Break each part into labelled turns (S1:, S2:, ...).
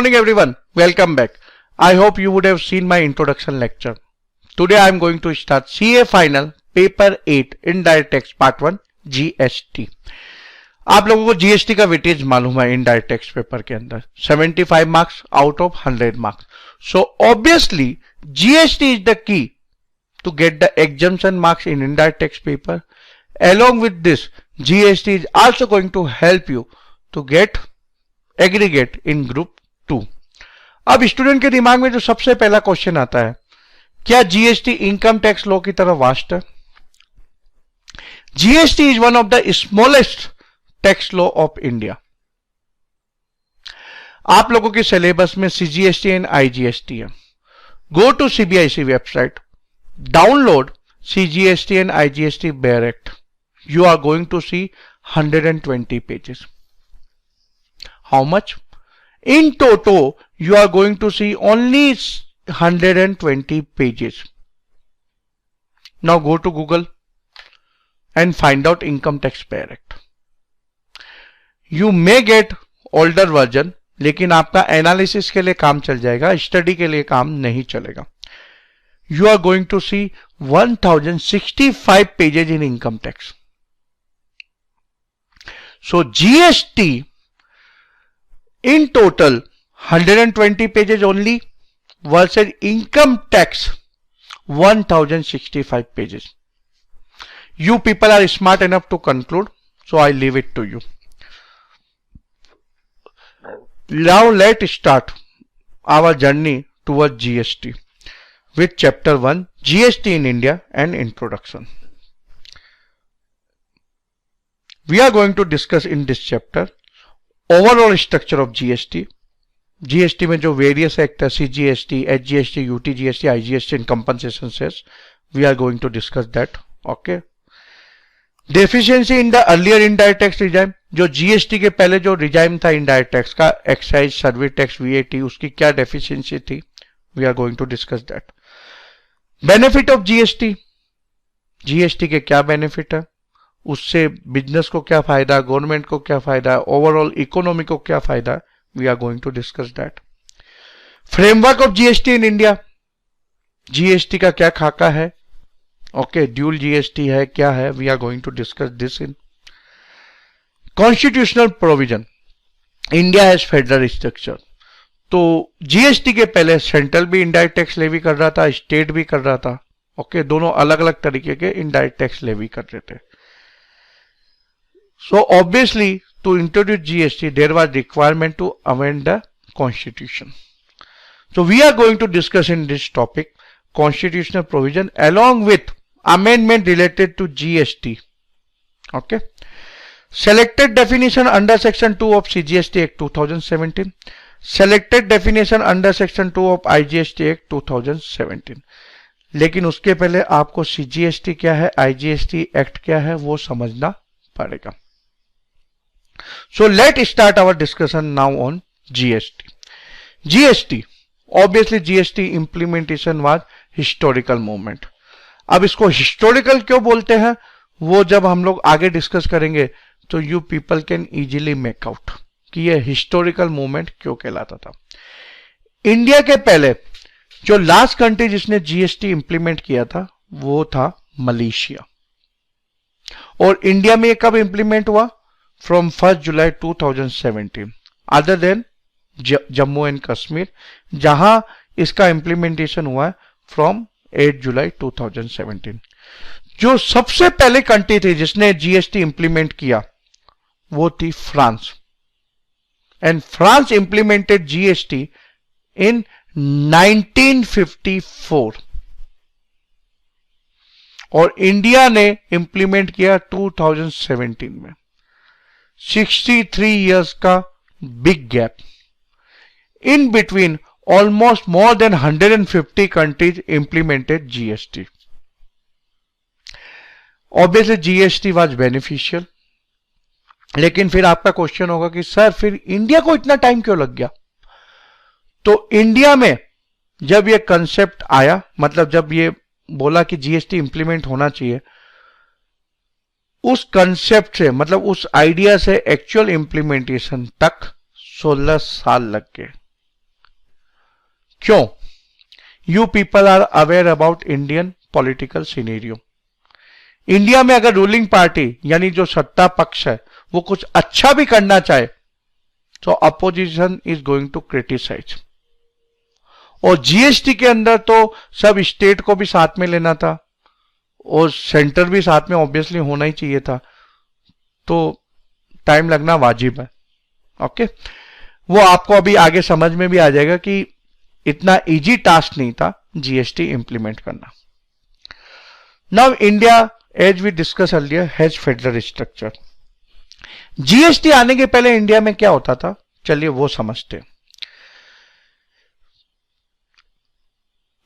S1: morning everyone. Welcome back. I hope you would have seen my introduction lecture. Today I am going to start CA Final Paper 8 Indirect Tax Part 1 GST. आप लोगों को GST का weightage मालूम है indirect tax paper के अंदर 75 marks out of 100 marks. So obviously GST is the key to get the exemption marks in indirect tax paper. Along with this, GST is also going to help you to get aggregate in group 2. अब student के दिमाग में जो सबसे पहला question आता है, क्या जीएसटी इनकम टैक्स लॉ की तरह वास्ट है? GST is one of the smallest tax law of India. आप लोगों के सिलेबस में सीजीएसटी एंड आईजीएसटी है. Go to CBIC website, download CGST and IGST bare act. You are going to see 120 pages. How much? In total, you are going to see only 120 pages. Now go to Google and find out Income Tax Payer Act. You may get older version, लेकिन आपका analysis के लिए काम चल जाएगा, study के लिए काम नहीं चलेगा. You are going to see 1065 pages in income tax. So GST in total 120 pages only versus income tax 1065 pages. You people are smart enough to conclude, so I leave it to you. Now let's start our journey towards GST with chapter 1 GST in India and introduction. We are going to discuss in this chapter overall structure of GST. GST में जो various act है, CGST, HGST, UTGST, IGST and compensation cess, we are going to discuss that. Okay. Deficiency in the earlier indirect tax regime, जो GST के पहले जो regime था indirect tax का, excise, service tax, VAT, उसकी क्या deficiency थी, we are going to discuss that. Benefit of GST, GST के क्या benefit है, उससे बिजनेस को क्या फायदा, गवर्नमेंट को क्या फायदा, ओवरऑल इकोनॉमी को क्या फायदा, we are going to discuss that. Framework of GST in India, GST का क्या खाका है, ओके, ड्यूल जीएसटी है, क्या है, we are going to discuss this in. Constitutional provision, India has federal structure. तो जीएसटी के पहले सेंट्रल भी इनडायरेक्ट टैक्स लेवी कर रहा था, स्टेट भी कर रहा था. ओके, दोनों अलग अलग तरीके के इनडायरेक्ट टैक्स लेवी कर रहे थे. So obviously to introduce GST there was requirement to amend the constitution. So we are going to discuss in this topic constitutional provision along with amendment related to GST. Okay. Selected definition under section 2 of CGST Act 2017. Selected definition under section 2 of IGST Act 2017. लेकिन उसके पहले आपको CGST क्या है, IGST Act क्या है, वो समझना पड़ेगा. So let's start our discussion now on GST. GST, obviously GST implementation was historical moment. अब इसको historical क्यों बोलते हैं, वो जब हम लोग आगे डिस्कस करेंगे तो you people can easily make out कि ये historical moment क्यों कहलाता था. इंडिया के पहले जो लास्ट कंट्री जिसने GST इंप्लीमेंट किया था वो था मलेशिया. और इंडिया में ये कब इंप्लीमेंट हुआ? From 1st July 2017. Other than Jammu and Kashmir, जहां इसका इंप्लीमेंटेशन हुआ फ्रॉम 8 जुलाई 2017. जो सबसे पहले कंट्री थी जिसने जीएसटी इंप्लीमेंट किया वो थी France. And France implemented GST in 1954 और इंडिया ने इंप्लीमेंट किया 2017 में. 63 years का big gap. In between, almost more than 150 countries implemented GST. Obviously, GST was beneficial. लेकिन फिर आपका क्वेश्चन होगा कि सर फिर इंडिया को इतना टाइम क्यों लग गया? तो इंडिया में जब ये कंसेप्ट आया, मतलब जब ये बोला कि जीएसटी इंप्लीमेंट होना चाहिए, उस कंसेप्ट से, मतलब उस आइडिया से एक्चुअल इंप्लीमेंटेशन तक 16 साल लग गए. क्यों? You people are aware about Indian political scenario. India में अगर रूलिंग पार्टी यानी जो सत्ता पक्ष है वो कुछ अच्छा भी करना चाहे तो opposition is going to criticise. और जीएसटी के अंदर तो सब स्टेट को भी साथ में लेना था और सेंटर भी साथ में ऑब्वियसली होना ही चाहिए था, तो टाइम लगना वाजिब है। ओके, वो आपको अभी आगे समझ में भी आ जाएगा कि इतना इजी टास्क नहीं था जीएसटी इंप्लीमेंट करना। Now India as we discuss earlier has federal structure. GST आने के पहले इंडिया में क्या होता था, चलिए वो समझते हैं।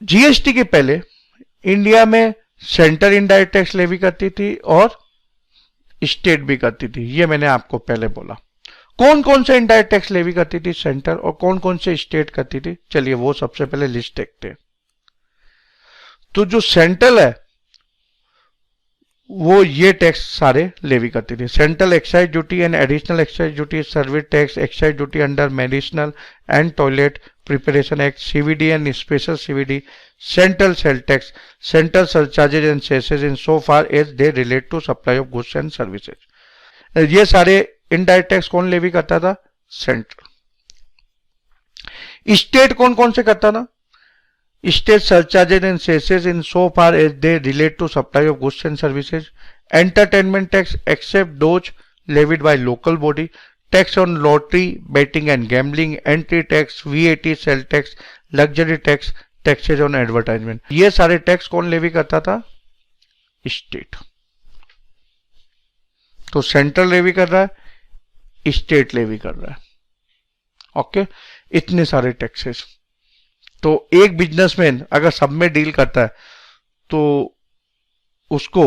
S1: जीएसटी के पहले इंडिया में सेंटर इनडायरेक्ट टैक्स लेवी करती थी और स्टेट भी करती थी। ये मैंने आपको पहले बोला। कौन कौन से इनडायरेक्ट टैक्स लेवी करती थी सेंटर और कौन कौन से स्टेट करती थी, चलिए वो सबसे पहले लिस्ट देखते हैं। तो जो सेंट्रल है वो ये टैक्स सारे लेवी करती थी। Central excise duty and additional excise duty, service tax, excise duty under medicinal and toilet preparation act, CVD and special CVD, central sale tax, central surcharges and cesses in so far as they relate to supply of goods and services. ये सारे indirect tax कौन levy करता था? Central. State कौन कौन से करता था? State surcharges and cesses in so far as they relate to supply of goods and services, entertainment tax except those levied by local body, tax on lottery, betting and gambling, entry tax, VAT, sell tax, luxury tax, taxes on advertisement। ये सारे tax कौन levy करता था? State. तो central levy कर रहा है, state levy कर रहा है। ओके, इतने सारे टैक्सेस। तो एक बिजनेसमैन अगर सब में डील करता है तो उसको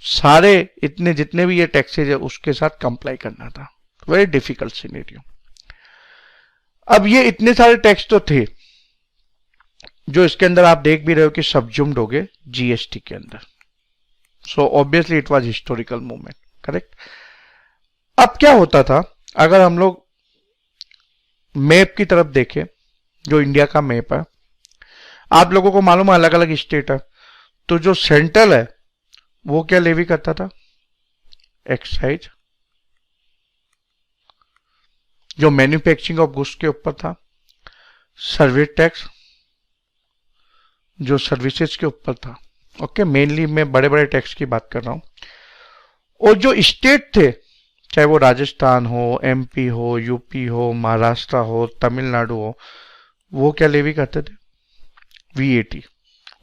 S1: सारे इतने जितने भी ये टैक्सेज है उसके साथ कंप्लाई करना था। Very difficult scenario. अब ये इतने सारे टैक्स तो थे जो इसके अंदर आप देख भी रहे हो कि सबजुम्ड हो गए जीएसटी के अंदर। So obviously it was historical movement, correct. अब क्या होता था, अगर हम लोग मैप की तरफ देखें, जो इंडिया का मैप है, आप लोगों को मालूम है अलग अलग स्टेट है, तो जो सेंट्रल है वो क्या लेवी करता था? एक्साइज, जो मैन्युफैक्चरिंग ऑफ गुड्स के ऊपर था, सर्विस टैक्स जो सर्विसेज के ऊपर था। ओके, मेनली मैं बड़े बड़े टैक्स की बात कर रहा हूं। और जो स्टेट थे, चाहे वो राजस्थान हो, एमपी हो, यूपी हो, महाराष्ट्र हो, तमिलनाडु हो, वो क्या लेवी करते थे? वीएटी।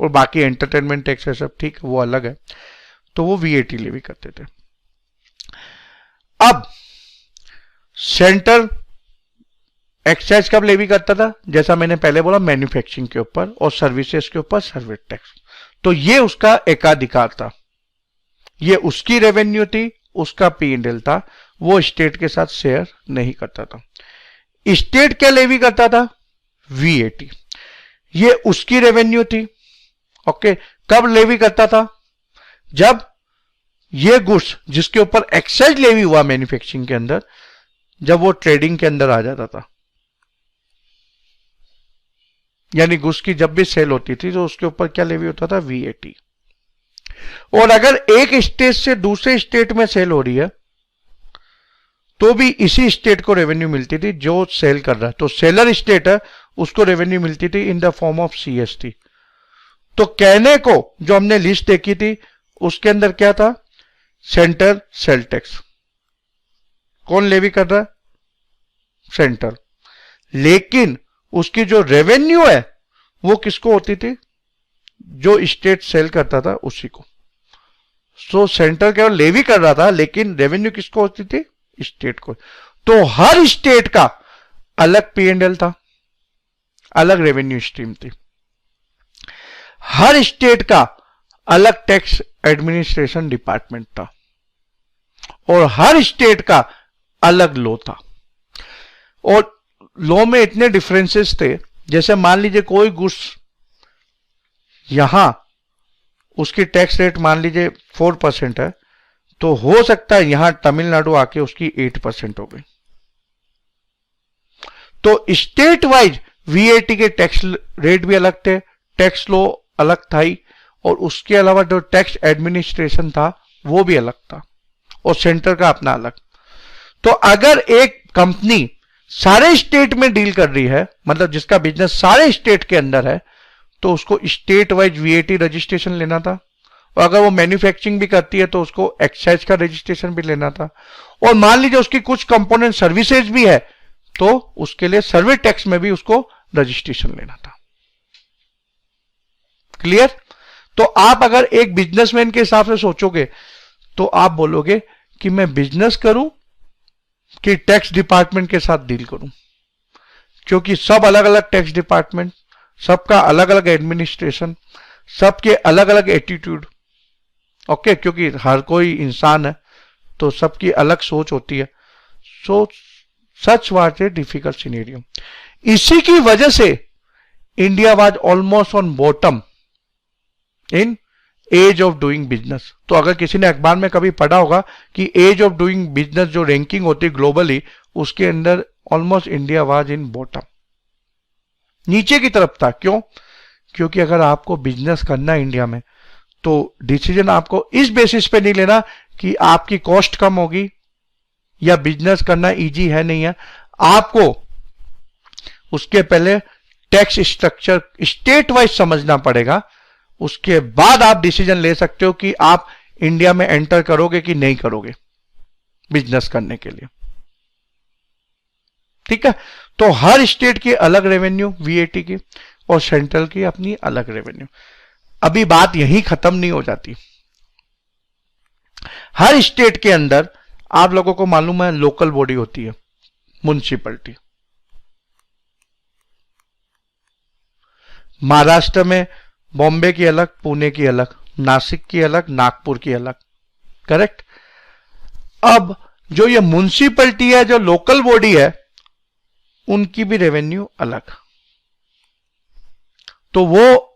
S1: और बाकी एंटरटेनमेंट टैक्स है सब, ठीक, वो अलग है, तो वो वीएटी लेवी करते थे। अब सेंट्रल एक्साइज कब लेवी करता था? जैसा मैंने पहले बोला, मैन्युफैक्चरिंग के ऊपर और सर्विसेज के ऊपर सर्विस टैक्स। तो ये उसका एकाधिकार था, ये उसकी रेवेन्यू थी, उसका P&L था, वो स्टेट के साथ शेयर नहीं करता था। स्टेट क्या लेवी करता था? वीएटी। ये उसकी रेवेन्यू थी। ओके, कब लेवी करता था? जब ये गुड्स जिसके ऊपर एक्साइज लेवी हुआ मैन्युफैक्चरिंग के अंदर, जब वो ट्रेडिंग के अंदर आ जाता था, यानी गुड्स की जब भी सेल होती थी तो उसके ऊपर क्या लेवी होता था? वीएटी। और अगर एक स्टेट से दूसरे स्टेट में सेल हो रही है तो भी इसी स्टेट को रेवेन्यू मिलती थी जो सेल कर रहा है। तो सेलर स्टेट है, उसको रेवेन्यू मिलती थी in the form of CST. तो कहने को जो हमने लिस्ट देखी थी उसके अंदर क्या था? सेंट्रल सेल टैक्स कौन लेवी कर रहा है? सेंट्रल। लेकिन उसकी जो रेवेन्यू है वो किसको होती थी? जो स्टेट सेल करता था उसी को। सो सेंट्रल केवल लेवी कर रहा था लेकिन रेवेन्यू किसको होती थी? स्टेट को। तो हर स्टेट का अलग P&L था, अलग रेवेन्यू स्ट्रीम थी, हर स्टेट का अलग टैक्स एडमिनिस्ट्रेशन डिपार्टमेंट था और हर स्टेट का अलग लॉ था। और लॉ में इतने डिफरेंसेस थे, जैसे मान लीजिए कोई गुड्स यहां उसकी टैक्स रेट मान लीजिए 4% है, तो हो सकता है यहां तमिलनाडु आके उसकी 8% हो गई। तो स्टेट वाइज वीएटी के टैक्स रेट भी अलग थे, टैक्स लॉ अलग था ही, और उसके अलावा जो टैक्स एडमिनिस्ट्रेशन था वो भी अलग था, और सेंटर का अपना अलग। तो अगर एक कंपनी सारे स्टेट में डील कर रही है, मतलब जिसका बिजनेस सारे स्टेट के अंदर है, तो उसको स्टेट वाइज वीएटी रजिस्ट्रेशन लेना था, और अगर वो मैन्युफैक्चरिंग भी करती है तो उसको एक्साइज का रजिस्ट्रेशन भी लेना था, और मान लीजिए उसकी कुछ कंपोनेंट सर्विसेज भी है तो उसके लिए सर्विस टैक्स में भी उसको रजिस्ट्रेशन लेना था। क्लियर? तो आप अगर एक बिजनेसमैन के हिसाब से सोचोगे तो आप बोलोगे कि मैं बिजनेस करूं कि टैक्स डिपार्टमेंट के साथ डील करूं, क्योंकि सब अलग अलग टैक्स डिपार्टमेंट, सबका अलग अलग एडमिनिस्ट्रेशन, सबके अलग अलग एटीट्यूड। ओके, क्योंकि हर कोई इंसान है तो सबकी अलग सोच होती है। So such was a difficult scenario. इसी की वजह से India was almost on bottom in ease of doing business. तो अगर किसी ने अखबार में कभी पढ़ा होगा कि एज ऑफ डूइंग बिजनेस जो रैंकिंग होती है ग्लोबली, उसके अंदर almost India was in bottom, नीचे की तरफ था। क्यों? क्योंकि अगर आपको बिजनेस करना है इंडिया में तो डिसीजन आपको इस बेसिस पे नहीं लेना कि आपकी कॉस्ट कम होगी या बिजनेस करना इजी है नहीं है। आपको उसके पहले टैक्स स्ट्रक्चर स्टेट वाइज समझना पड़ेगा, उसके बाद आप डिसीजन ले सकते हो कि आप इंडिया में एंटर करोगे कि नहीं करोगे बिजनेस करने के लिए। ठीक है? तो हर स्टेट की अलग रेवेन्यू वीएटी की, और सेंट्रल की अपनी अलग रेवेन्यू। अभी बात यहीं खत्म नहीं हो जाती। हर स्टेट के अंदर आप लोगों को मालूम है लोकल बॉडी होती है, म्युनिसिपैलिटी। महाराष्ट्र में बॉम्बे की अलग, पुणे की अलग, नासिक की अलग, नागपुर की अलग। करेक्ट? अब जो ये म्युनिसिपैलिटी है, जो लोकल बॉडी है, उनकी भी रेवेन्यू अलग। तो वो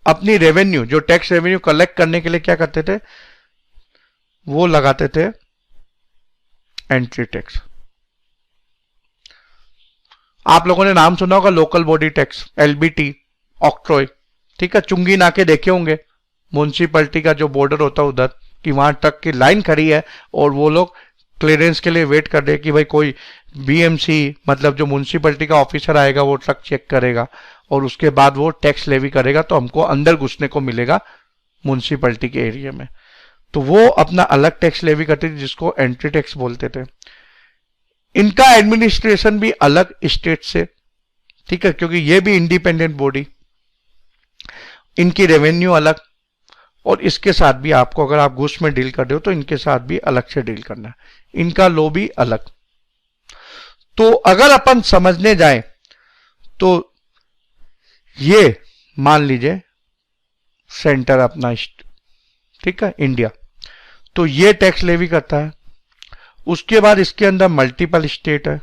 S1: अपनी रेवेन्यू, जो टैक्स रेवेन्यू कलेक्ट करने के लिए क्या करते थे, वो लगाते थे एंट्री टैक्स। आप लोगों ने नाम सुना होगा local body tax, LBT, octroi. ठीक है? चुंगी नाके देखे होंगे, म्युनिसिपैलिटी का जो बॉर्डर होता है उधर, कि वहां ट्रक की लाइन खड़ी है और वो लोग क्लियरेंस के लिए वेट कर रहे हैं कि भाई कोई बीएमसी, मतलब जो म्युनिसिपैलिटी का ऑफिसर आएगा वो ट्रक चेक करेगा और उसके बाद वो टैक्स लेवी करेगा, तो हमको अंदर घुसने को मिलेगा म्युनिसिपैलिटी के एरिया में। तो वो अपना अलग टैक्स लेवी करते थे जिसको एंट्री टैक्स बोलते थे। इनका एडमिनिस्ट्रेशन भी अलग स्टेट से। ठीक है? क्योंकि ये भी इंडिपेंडेंट बॉडी, इनकी रेवेन्यू अलग, और इसके साथ भी आपको, अगर आप घूस में डील कर रहे हो तो इनके साथ भी अलग से डील करना है, इनका लॉ भी अलग। तो अगर अपन समझने जाएं तो ये मान लीजिए सेंटर अपना, ठीक है, इंडिया, तो ये टैक्स लेवी करता है। उसके बाद इसके अंदर मल्टीपल स्टेट है,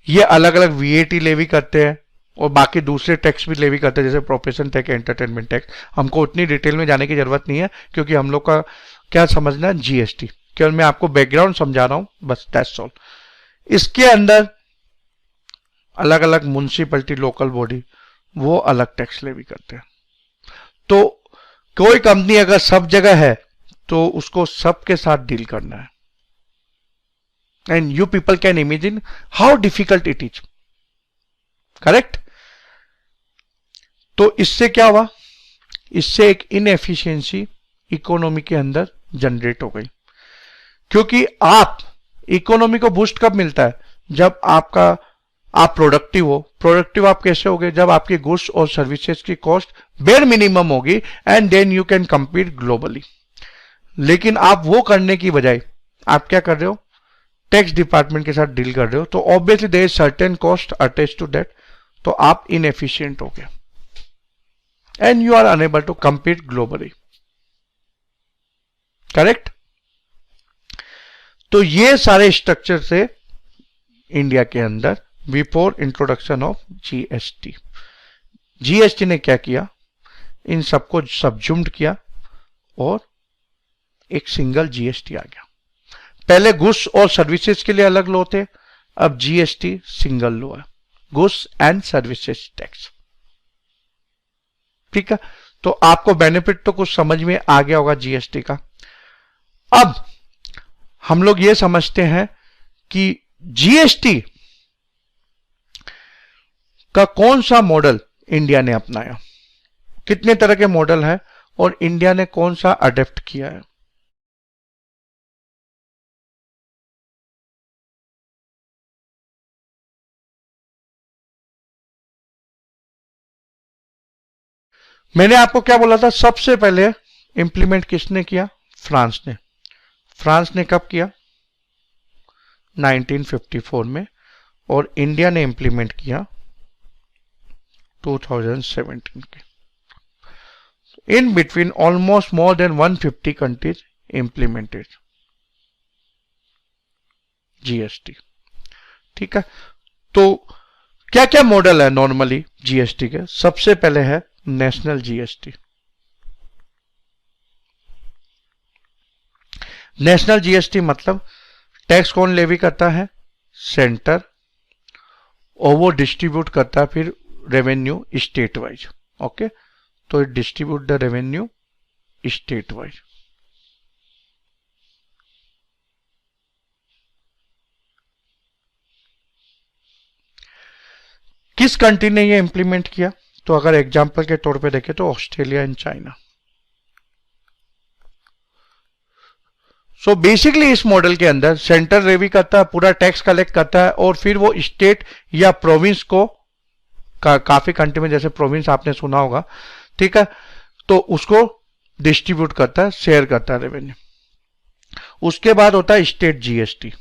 S1: ये अलग अलग वीएटी लेवी करते हैं और बाकी दूसरे टैक्स भी लेवी करते हैं, जैसे प्रोफेशन टैक्स, एंटरटेनमेंट टैक्स। हमको उतनी डिटेल में जाने की जरूरत नहीं है क्योंकि हम लोग का क्या समझना है, जीएसटी। केवल मैं आपको बैकग्राउंड समझा रहा हूं, बस दैट्स ऑल। इसके अंदर अलग अलग म्युनिसिपैलिटी, लोकल बॉडी, वो अलग टैक्स लेवी करते हैं। तो कोई कंपनी अगर सब जगह है तो उसको सबके साथ डील करना है। And you people can imagine how difficult it is. Correct? तो इससे क्या हुआ, इससे एक इनएफिशिएंसी इकोनॉमी के अंदर जनरेट हो गई। क्योंकि आप इकोनॉमी को बूस्ट कब मिलता है, जब आप प्रोडक्टिव हो। प्रोडक्टिव आप कैसे होगे, जब आपकी गुड्स और सर्विसेज की कॉस्ट बेयर मिनिमम होगी, and then you can compete globally. लेकिन आप वो करने की बजाय आप क्या कर रहे हो, टैक्स डिपार्टमेंट के साथ डील कर रहे हो, तो obviously there is certain cost attach to that, तो आप इनएफिशिएंट हो गए and you are unable to compete globally. Correct? तो ये सारे स्ट्रक्चर से इंडिया के अंदर before introduction of GST, GST ने क्या किया, इन सबको सबजुम्ड किया और एक सिंगल जीएसटी आ गया। पहले गुड्स और सर्विसेज के लिए अलग लॉ थे, अब जीएसटी सिंगल लो है, गुड्स एंड सर्विसेज टैक्स। ठीक है, तो आपको बेनिफिट तो कुछ समझ में आ गया होगा जीएसटी का। अब हम लोग ये समझते हैं कि जीएसटी का कौन सा मॉडल इंडिया ने अपनाया, कितने तरह के मॉडल हैं और इंडिया ने कौन सा अडेप्ट किया है। मैंने आपको क्या बोला था, सबसे पहले इंप्लीमेंट किसने किया, फ्रांस ने। फ्रांस ने कब किया, 1954 में, और इंडिया ने इंप्लीमेंट किया 2017 के। In between almost more than 150 countries implemented GST. ठीक है, तो क्या क्या मॉडल है नॉर्मली जीएसटी के। सबसे पहले है नेशनल जीएसटी। नेशनल जीएसटी मतलब टैक्स कौन लेवी करता है, सेंटर, और वो डिस्ट्रीब्यूट करता है फिर रेवेन्यू स्टेट वाइज। ओके, तो it distribute the revenue state wise. किस कंट्री ने ये इंप्लीमेंट किया, तो अगर एग्जांपल के तौर पे देखें तो Australia and China. So basically इस मॉडल के अंदर सेंटर लेवी करता है, पूरा टैक्स कलेक्ट करता है, और फिर वो स्टेट या प्रोविंस को काफी कंट्री में जैसे प्रोविंस आपने सुना होगा, ठीक है, तो उसको डिस्ट्रीब्यूट करता है, शेयर करता है रेवेन्यू। उसके बाद होता है स्टेट जीएसटी।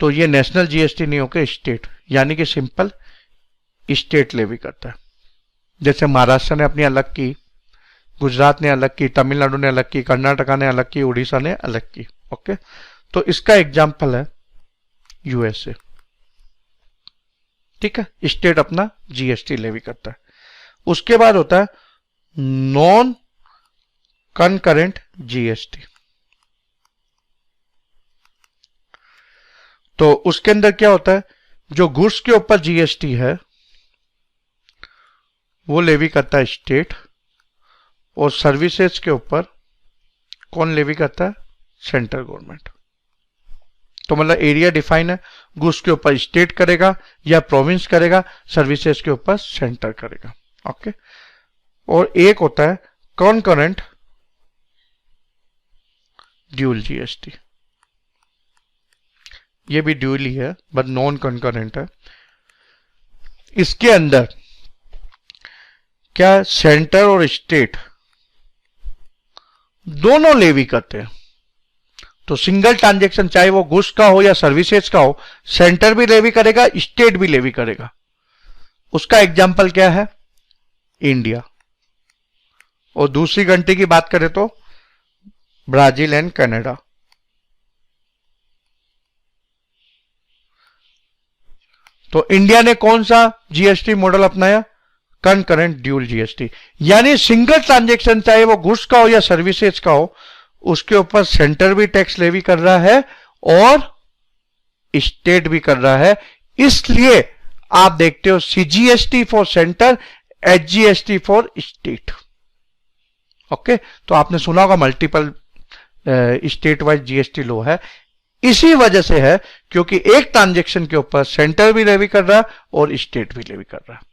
S1: तो ये नेशनल जीएसटी नहीं होकर स्टेट, यानी कि सिंपल स्टेट लेवी करता है। जैसे महाराष्ट्र ने अपनी अलग की, गुजरात ने अलग की, तमिलनाडु ने अलग की, कर्नाटका ने अलग की, उड़ीसा ने अलग की। ओके, तो इसका एग्जाम्पल है यूएसए। ठीक है, स्टेट अपना जीएसटी लेवी करता है। उसके बाद होता है नॉन कनकरेंट जीएसटी। तो उसके अंदर क्या होता है, जो गुड्स के ऊपर जीएसटी है वो लेवी करता है स्टेट, और सर्विसेज के ऊपर कौन लेवी करता है, सेंट्रल गवर्नमेंट। तो मतलब एरिया डिफाइन है, गुड्स के ऊपर स्टेट करेगा या प्रोविंस करेगा, सर्विसेज के ऊपर सेंटर करेगा। ओके, और एक होता है कॉन्करेंट ड्यूल जीएसटी। ये भी ड्यूल ही है बट नॉन कॉन्करेंट है। इसके अंदर क्या सेंटर और स्टेट दोनों लेवी करते हैं। तो सिंगल ट्रांजैक्शन चाहे वो गुड्स का हो या सर्विसेज का हो, सेंटर भी लेवी करेगा, स्टेट भी लेवी करेगा। उसका एग्जाम्पल क्या है, इंडिया। और दूसरी कंट्री की बात करें तो ब्राजील एंड कनाडा। तो इंडिया ने कौन सा जीएसटी मॉडल अपनाया, कनकरेंट ड्यूल जीएसटी, यानी सिंगल ट्रांजैक्शन चाहे वो गुड्स का हो या सर्विसेज का हो, उसके ऊपर सेंटर भी टैक्स लेवी कर रहा है और स्टेट भी कर रहा है। इसलिए आप देखते हो CGST for centre, HGST for state. Okay, तो आपने सुना होगा मल्टीपल स्टेट वाइज जीएसटी लो है। इसी वजह से है क्योंकि एक ट्रांजैक्शन के ऊपर सेंटर भी लेवी कर रहा है और स्टेट भी लेवी कर रहा है।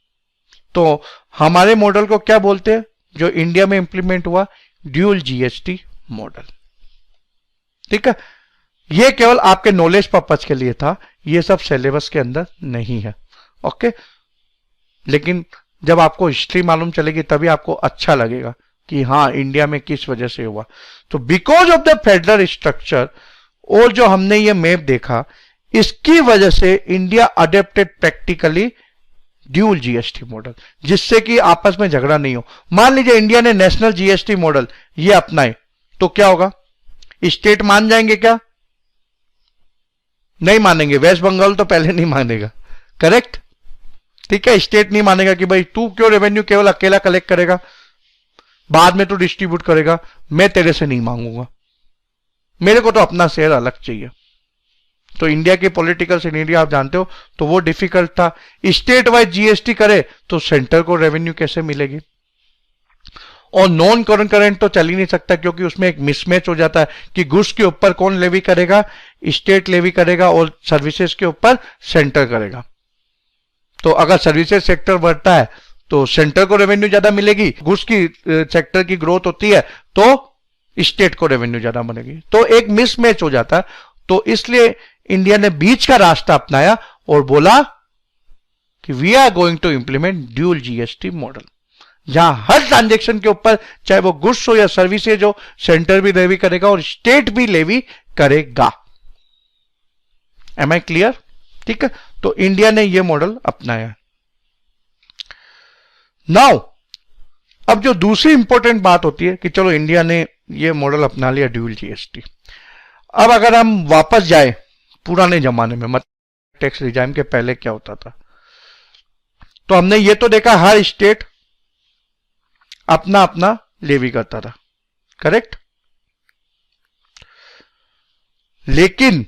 S1: तो हमारे मॉडल को क्या बोलते हैं जो इंडिया में इंप्लीमेंट हुआ, ड्यूल जीएसटी मॉडल। ठीक है, ये केवल आपके नॉलेज पर्पज के लिए था, ये सब सिलेबस के अंदर नहीं है। ओके, लेकिन जब आपको हिस्ट्री मालूम चलेगी तभी आपको अच्छा लगेगा कि हाँ इंडिया में किस वजह से हुआ। तो because of the federal structure और जो हमने ये मैप देखा, इसकी वजह से India adapted practically dual GST model, जिससे कि आपस में झगड़ा नहीं हो। मान लीजिए इंडिया ने नेशनल जीएसटी मॉडल ये अपनाए तो क्या होगा, स्टेट मान जाएंगे क्या, नहीं मानेंगे। वेस्ट बंगाल तो पहले नहीं मानेगा, करेक्ट। ठीक है, स्टेट नहीं मानेगा कि भाई तू क्यों रेवेन्यू केवल अकेला कलेक्ट करेगा, बाद में तो डिस्ट्रीब्यूट करेगा, मैं तेरे से नहीं मांगूंगा, मेरे को तो अपना शेयर अलग चाहिए। तो इंडिया के पॉलिटिकल सिनेरियो आप जानते हो, तो वो डिफिकल्ट था। स्टेट वाइज जीएसटी करे तो सेंटर को रेवेन्यू कैसे मिलेगी, और नॉन करंट तो चल ही नहीं सकता, क्योंकि उसमें एक मिसमैच हो जाता है कि गुड्स के ऊपर कौन लेवी करेगा, स्टेट लेवी करेगा, और सर्विसेज के ऊपर सेंटर करेगा। तो अगर सर्विसेज सेक्टर बढ़ता है तो सेंटर को रेवेन्यू ज्यादा मिलेगी, गुड्स की सेक्टर की ग्रोथ होती है तो स्टेट को रेवेन्यू ज्यादा मिलेगी, तो एक मिसमैच हो जाता है। तो इसलिए इंडिया ने बीच का रास्ता अपनाया और बोला कि we are going to implement dual GST model, जहां हर ट्रांजेक्शन के ऊपर, चाहे वो गुड्स हो या सर्विसेज हो, सेंटर भी लेवी करेगा और स्टेट भी लेवी करेगा। Am I clear? ठीक है, तो इंडिया ने यह मॉडल अपनाया। नाउ अब जो दूसरी इंपॉर्टेंट बात होती है कि चलो इंडिया ने यह मॉडल अपना लिया ड्यूल जीएसटी, अब अगर हम वापस जाए पुराने जमाने में, मतलब टैक्स रिजाइम के पहले क्या होता था, तो हमने ये तो देखा हर स्टेट अपना अपना लेवी करता था, करेक्ट। लेकिन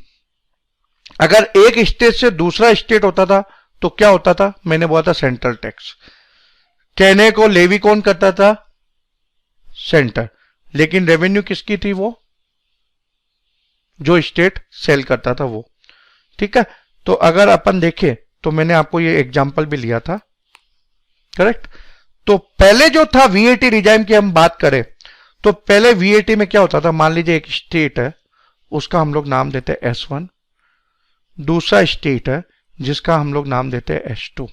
S1: अगर एक स्टेट से दूसरा स्टेट होता था तो क्या होता था, मैंने बोला था सेंट्रल टैक्स। कहने को लेवी कौन करता था, सेंटर, लेकिन रेवेन्यू किसकी थी, वो जो स्टेट सेल करता था वो। ठीक है, तो अगर अपन देखें तो मैंने आपको ये एग्जांपल भी लिया था, करेक्ट। तो पहले जो था वीएटी रिजाइम की हम बात करें तो पहले वीएटी में क्या होता था, मान लीजिए एक स्टेट है, उसका हम लोग नाम देते हैं S1, दूसरा स्टेट है जिसका हम लोग नाम देते हैं S2।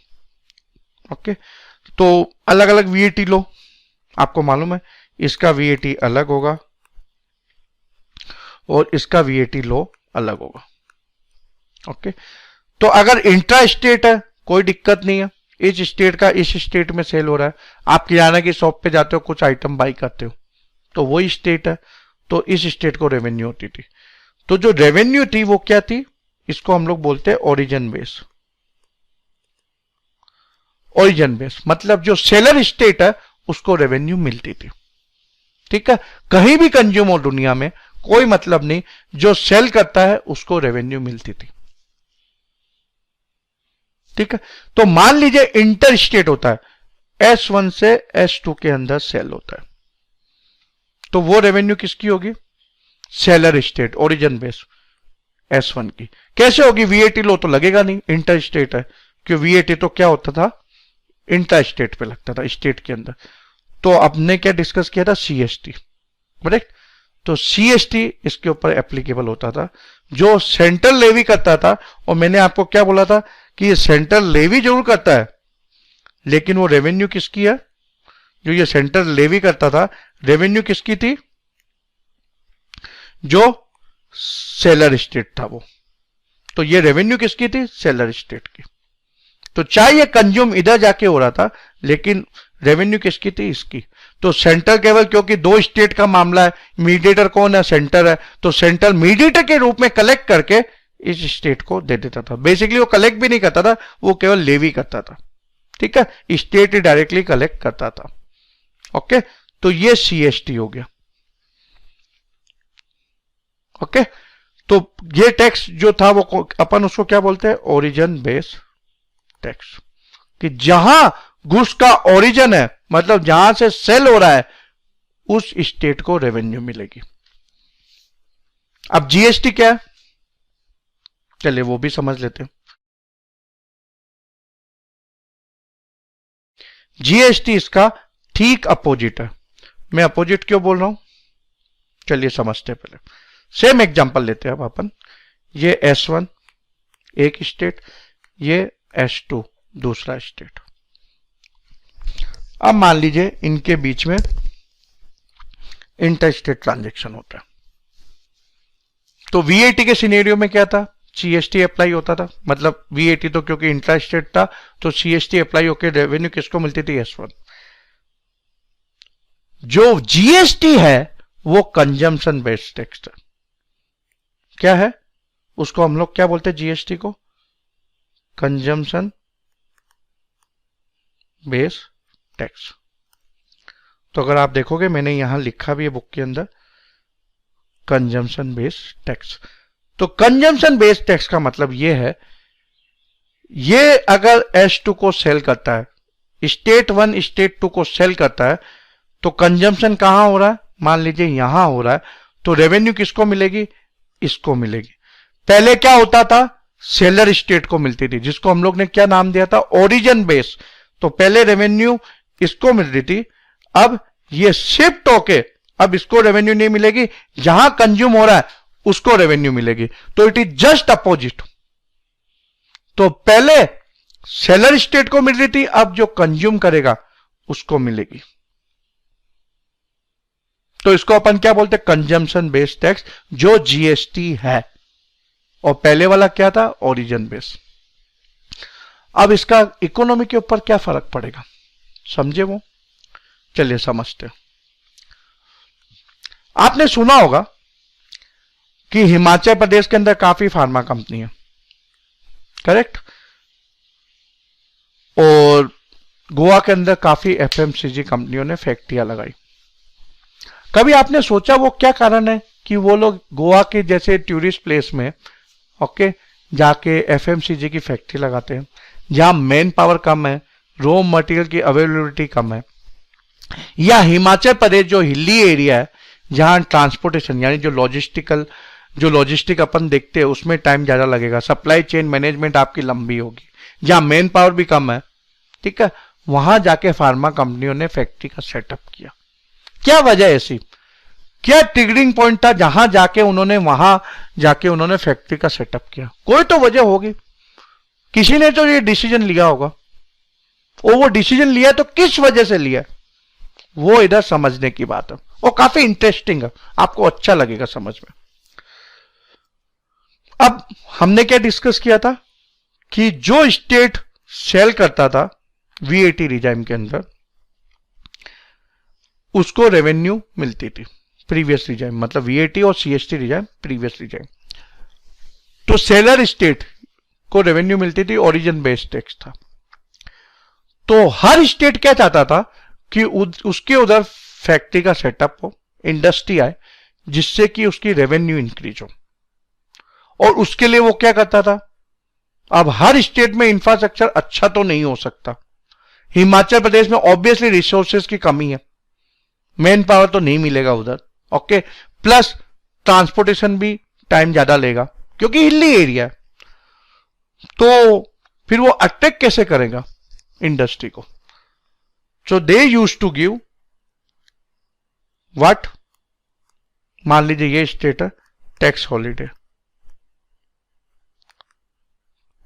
S1: ओके, तो अलग अलग वीएटी लो, आपको मालूम है इसका वीएटी अलग होगा और इसका वीएटी लो अलग होगा। ओके, तो अगर इंट्रा स्टेट है कोई दिक्कत नहीं है, इस स्टेट का इस स्टेट में सेल हो रहा है, आप किराना की शॉप पे जाते हो, कुछ आइटम बाई करते हो, तो वही स्टेट है, तो इस स्टेट को रेवेन्यू होती थी। तो जो रेवेन्यू थी वो क्या थी, इसको हम लोग बोलते हैं ओरिजिन बेस। ओरिजिन बेस मतलब जो सेलर स्टेट है उसको रेवेन्यू मिलती थी। ठीक है, कहीं भी कंज्यूम हो दुनिया में कोई मतलब नहीं, जो सेल करता है उसको रेवेन्यू मिलती थी। ठीक है, तो मान लीजिए इंटर स्टेट होता है, S1 से S2 के अंदर सेल होता है, तो वो रेवेन्यू किसकी होगी, seller state origin base S1 की। कैसे होगी, वीएटी लो तो लगेगा नहीं, इंटर स्टेट है, क्योंकि वीएटी तो क्या होता था, इंटर स्टेट पे लगता था, स्टेट के अंदर। तो आपने क्या डिस्कस किया था, सीएसटी, करेक्ट। तो सीएसटी इसके ऊपर एप्लीकेबल होता था, जो सेंट्रल लेवी करता था। और मैंने आपको क्या बोला था कि ये सेंट्रल लेवी जरूर करता है, लेकिन वो रेवेन्यू किसकी है, जो ये सेंट्रल लेवी करता था रेवेन्यू किसकी थी, जो सेलर स्टेट था वो। तो ये रेवेन्यू किसकी थी, सेलर स्टेट की। तो चाहे ये कंज्यूम इधर जाके हो रहा था, लेकिन रेवेन्यू किसकी थी, इसकी। तो सेंटर केवल, क्योंकि दो स्टेट का मामला है, मीडिएटर कौन है, सेंटर है, तो सेंटर मीडिएटर के रूप में कलेक्ट करके इस स्टेट को दे देता था। बेसिकली वो कलेक्ट भी नहीं करता था, वो केवल लेवी करता था। ठीक है, स्टेट डायरेक्टली कलेक्ट करता था। ओके, तो ये सीएसटी हो गया। ओके, तो ये टैक्स जो था वो अपन उसको क्या बोलते हैं, ओरिजिन बेस टैक्स, कि जहां गुड्स का ओरिजिन है, मतलब जहां से सेल हो रहा है, उस स्टेट को रेवेन्यू मिलेगी। अब जीएसटी क्या है, चलिए वो भी समझ लेते हैं। जीएसटी इसका ठीक अपोजिट है। मैं अपोजिट क्यों बोल रहा हूं, चलिए समझते हैं। पहले सेम एग्जांपल लेते हैं अब अपन। ये S1 एक स्टेट, ये S2 दूसरा स्टेट। अब मान लीजिए इनके बीच में इंटर स्टेट ट्रांजेक्शन होता है, तो वीएटी के सिनेरियो में क्या था, सीएसटी अप्लाई होता था। मतलब वीएटी तो क्योंकि इंटर स्टेट था, तो सीएसटी अप्लाई होकर रेवेन्यू किसको मिलती थी, S1। जो जीएसटी है वो कंजम्पशन बेस्ड टैक्स है। क्या है, उसको हम लोग क्या बोलते हैं, जीएसटी को कंजम्पशन बेस टैक्स। तो अगर आप देखोगे मैंने यहां लिखा भी है बुक के अंदर, कंजम्पशन बेस टैक्स। तो कंजम्पशन बेस्ड टैक्स का मतलब ये है, ये अगर S2 को सेल करता है, स्टेट 1 स्टेट 2 को सेल करता है, तो कंजम्पशन कहां हो रहा है, मान लीजिए यहां हो रहा है, तो रेवेन्यू किसको मिलेगी, इसको मिलेगी। पहले क्या होता था, सेलर स्टेट को मिलती थी, जिसको हम लोग ने क्या नाम दिया था, ओरिजिन बेस। तो पहले रेवेन्यू इसको मिल रही थी, अब ये शिफ्ट होके अब इसको रेवेन्यू नहीं मिलेगी, जहां कंज्यूम हो रहा है उसको रेवेन्यू मिलेगी। तो इट इज जस्ट अपोजिट। तो पहले सेलर स्टेट को मिल रही थी, अब जो कंज्यूम करेगा उसको मिलेगी। तो इसको अपन क्या बोलते हैं, कंजम्पशन बेस्ड टैक्स, जो जीएसटी है। और पहले वाला क्या था, ओरिजिन बेस। अब इसका इकोनॉमी के ऊपर क्या फर्क पड़ेगा, समझे वो, चलिए समझते हैं। आपने सुना होगा कि हिमाचल प्रदेश के अंदर काफी फार्मा कंपनी है, करेक्ट, और गोवा के अंदर काफी एफएमसीजी कंपनियों ने फैक्ट्रियां लगाई। कभी आपने सोचा वो क्या कारण है कि वो लोग गोवा के जैसे टूरिस्ट प्लेस में ओके जाके एफएमसीजी की फैक्ट्री लगाते हैं, जहां मैन पावर कम है, रॉ मटेरियल की अवेलेबिलिटी कम है, या हिमाचल प्रदेश जो हिली एरिया है जहां ट्रांसपोर्टेशन यानी जो लॉजिस्टिक अपन देखते हैं उसमें टाइम ज्यादा लगेगा, सप्लाई चेन मैनेजमेंट आपकी लंबी होगी, जहां मैन पावर भी कम है, ठीक है, वहां जाके फार्मा कंपनियों ने फैक्ट्री का सेटअप किया। क्या वजह ऐसी, क्या ट्रिगरिंग पॉइंट था जहां जाके उन्होंने फैक्ट्री का सेटअप किया, कोई तो वजह होगी, किसी ने तो ये डिसीजन लिया होगा, और वो डिसीजन लिया तो किस वजह से लिया, वो इधर समझने की बात है, वो काफी इंटरेस्टिंग है, आपको अच्छा लगेगा समझ में। अब हमने क्या डिस्कस किया था कि जो स्टेट सेल करता था वीएटी रिजाइम के अंदर, उसको रेवेन्यू मिलती थी प्रीवियस रिजाइम, मतलब वीएटी और सीएसटी रिजाइम प्रीवियस रिजाइम। तो सेलर स्टेट को रेवेन्यू मिलती थी, ओरिजिन बेस्ड टैक्स था। तो हर स्टेट क्या चाहता था कि उसके उधर फैक्ट्री का सेटअप हो, इंडस्ट्री आए, जिससे कि उसकी रेवेन्यू इंक्रीज हो, और उसके लिए वो क्या करता था, अब हर स्टेट में इंफ्रास्ट्रक्चर अच्छा तो नहीं हो सकता, हिमाचल प्रदेश में ऑब्वियसली रिसोर्सेज की कमी है, मैन पावर तो नहीं मिलेगा उधर, ओके, प्लस ट्रांसपोर्टेशन भी टाइम ज्यादा लेगा क्योंकि हिली एरिया है, तो फिर वो अट्रैक्ट कैसे करेगा इंडस्ट्री को। सो दे यूज टू गिव व्हाट, मान लीजिए ये स्टेट है, टैक्स हॉलीडे,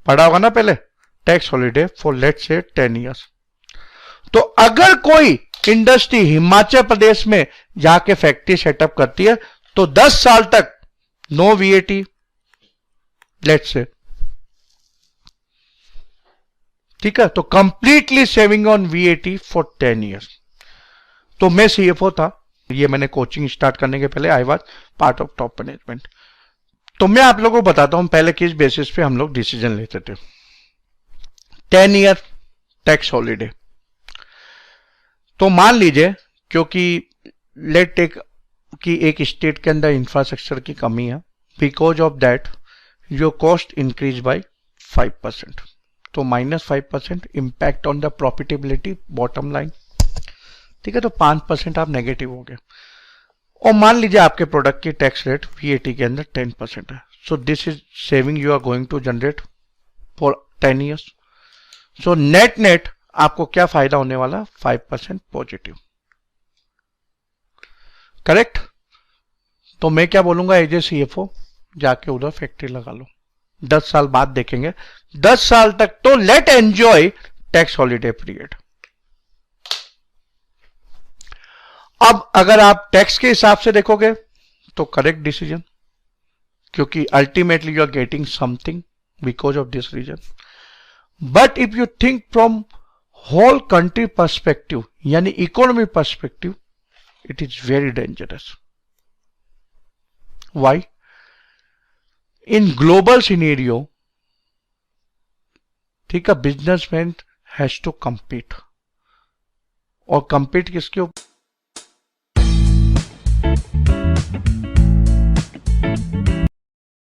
S1: पढ़ा होगा ना पहले, tax holiday for let's say 10 years. तो अगर कोई इंडस्ट्री हिमाचल प्रदेश में जाके फैक्ट्री सेटअप करती है तो 10 साल तक नो वीएटी, लेट्स से, ठीक है, तो completely saving on VAT for 10 years. तो मैं सीएफओ था, ये मैंने कोचिंग स्टार्ट करने के पहले I was part of top management. तो मैं आप लोगों को बताता हूं पहले किस बेसिस पे हम लोग डिसीजन लेते थे। 10 ईयर टैक्स हॉलीडे, तो मान लीजिए क्योंकि लेट टेक कि एक स्टेट के अंदर इंफ्रास्ट्रक्चर की कमी है, because of that your cost increase by 5%, तो -5% impact on the profitability bottom line, ठीक है, तो 5% आप नेगेटिव हो गए। और मान लीजिए आपके प्रोडक्ट की टैक्स रेट वीएटी के अंदर 10% है, so this is saving you are going to generate for 10 years. So net आपको क्या फायदा होने वाला, 5% पॉजिटिव, करेक्ट। तो मैं क्या बोलूंगा, एज ए सीएफओ जाके उधर फैक्ट्री लगा लो, 10 साल बाद देखेंगे, 10 साल तक तो let enjoy tax holiday period. अब अगर आप टैक्स के हिसाब से देखोगे तो करेक्ट डिसीजन, क्योंकि ultimately you are getting something because of this reason. But if you think from whole country perspective यानी economy perspective, it is very dangerous. Why? In global scenario, ठीक है, बिजनेसमैन हैज टू compete, और compete किसके ऊपर?